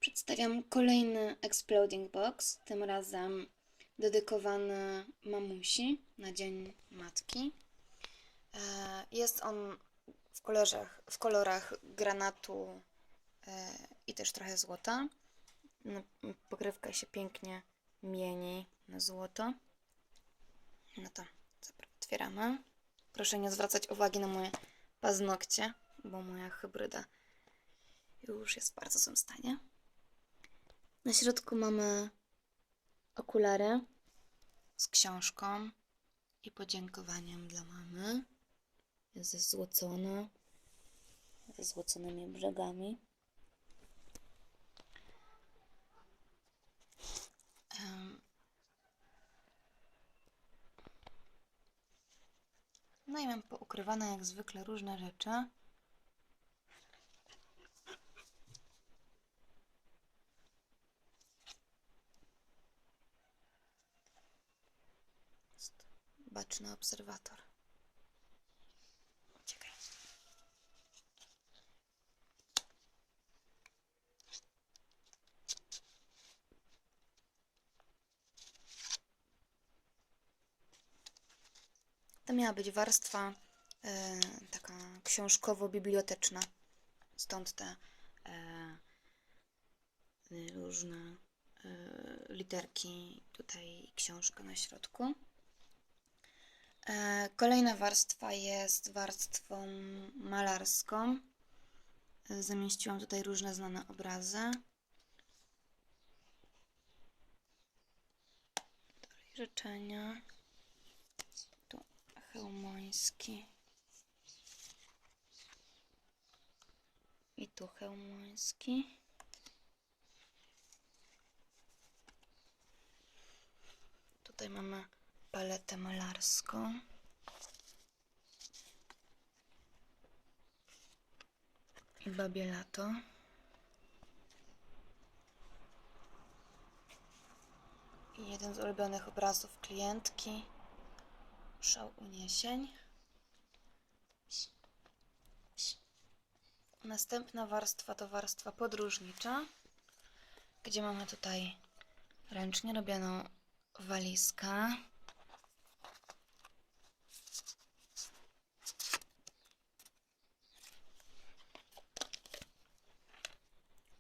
Przedstawiam kolejny Exploding Box, tym razem dedykowany mamusi na Dzień Matki. Jest on w kolorach granatu i też trochę złota. Pokrywka się pięknie mieni na złoto. No to otwieramy. Proszę nie zwracać uwagi na moje paznokcie, bo moja hybryda już jest w bardzo złym stanie. Na środku mamy okulary z książką i podziękowaniem dla mamy. Jest zezłocona, ze złoconymi brzegami. No i mam poukrywane jak zwykle różne rzeczy. Baczny obserwator. Uciekaj. To miała być warstwa taka książkowo-biblioteczna. Stąd te różne literki, tutaj książka na środku. Kolejna warstwa jest warstwą malarską. Zamieściłam tutaj różne znane obrazy. Dalej życzenia. Tu chełmoński. I tu chełmoński. Tutaj mamy paletę malarską. I babie lato. I jeden z ulubionych obrazów klientki. Szał uniesień. Następna warstwa to warstwa podróżnicza, gdzie mamy tutaj ręcznie robioną walizkę.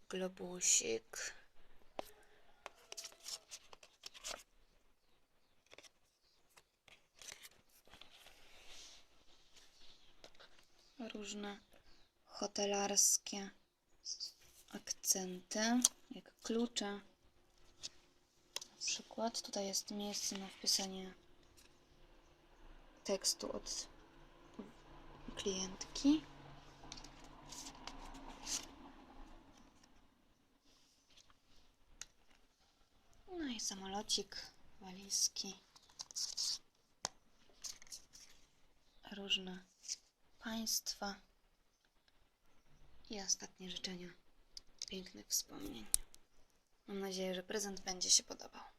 Globusik. Różne hotelarskie akcenty, jak klucze. Na przykład tutaj jest miejsce na wpisanie tekstu od klientki. No i samolocik, walizki, różne państwa i ostatnie życzenia pięknych wspomnień. Mam nadzieję, że prezent będzie się podobał.